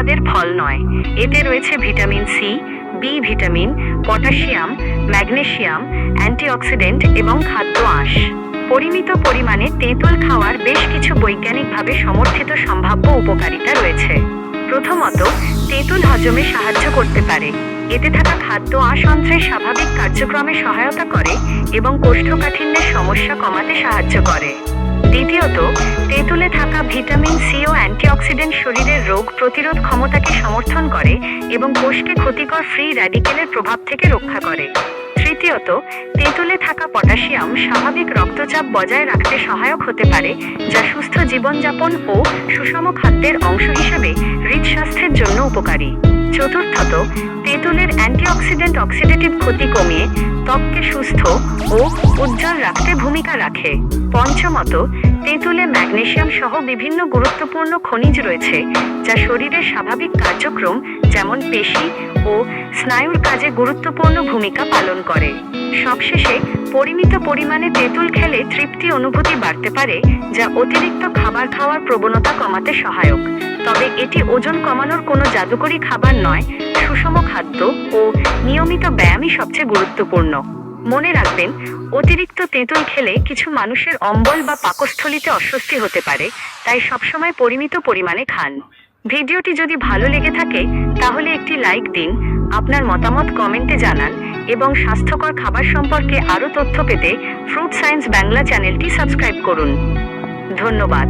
স্বাদের ফল নয়। এতে রয়েছে vitamin C, B vitamin, potassium, magnesium, antioxidant এবং খাদ্য আঁশ। পরিমিত পরিমাণে তেঁতুল খাওয়ার বেশ কিছু বৈজ্ঞানিকভাবে সমর্থিত সম্ভাব্য উপকারিতা রয়েছে। প্রথমত, তেঁতুল হজমে সাহায্য করতে পারে। এতে থাকা খাদ্য আঁশ অন্ত্রের স্বাভাবিক কার্যক্রমে সহায়তা করে এবং কোষ্ঠকাঠিন্যের সমস্যা কমাতে সাহায্য করে। দ্বিতীয়ত, তেঁতুলে থাকা ভিটামিন সি ও অ্যান্টিঅক্সিডেন্ট শরীরের রোগ প্রতিরোধ ক্ষমতাকে সমর্থন করে এবং কোষকে ক্ষতিকর ফ্রি র্যাডিকেলের প্রভাব থেকে রক্ষা করে। তৃতীয়ত, তেঁতুলে থাকা পটাশিয়াম স্বাভাবিক রক্তচাপ বজায় রাখতে সহায়ক হতে পারে, যা সুস্থ জীবনযাপন ও সুষম খাদ্যের অংশ হিসেবে হৃদস্বাস্থ্যের জন্য উপকারী। চতুর্থত, তেঁতুলের অ্যান্টিঅক্সিডেন্ট অক্সিডেটিভ ক্ষতি কমিয়ে ত্বককে সুস্থ ও উজ্জ্বল রাখতে ভূমিকা রাখে। পঞ্চমত, তেঁতুলে ম্যাগনেসিয়াম সহ বিভিন্ন গুরুত্বপূর্ণ খনিজ রয়েছে, যা শরীরের স্বাভাবিক কার্যক্রম যেমন পেশি ও স্নায়ুর কাজে গুরুত্বপূর্ণ ভূমিকা পালন করে। সবশেষে, পরিমিত পরিমাণে তেঁতুল খেলে তৃপ্তি অনুভূতি বাড়তে পারে, যা অতিরিক্ত খাবার খাওয়ার প্রবণতা কমাতে সহায়ক। তবে এটি ওজন কমানোর কোনো জাদুকরী খাবার নয়। সুষম খাদ্য ও নিয়মিত ব্যায়ামই সবচেয়ে গুরুত্বপূর্ণ। মনে রাখবেন, অতিরিক্ত তেঁতুল খেলে কিছু মানুষের অম্বল বা পাকস্থলীতে অস্বস্তি হতে পারে, তাই সবসময় পরিমিত পরিমাণে খান। ভিডিওটি যদি ভালো লেগে থাকে তাহলে একটি লাইক দিন, আপনার মতামত কমেন্টে জানান এবং স্বাস্থ্যকর খাবার সম্পর্কে আরও তথ্য পেতে ফ্রুট সায়েন্স বাংলা চ্যানেলটি সাবস্ক্রাইব করুন। ধন্যবাদ।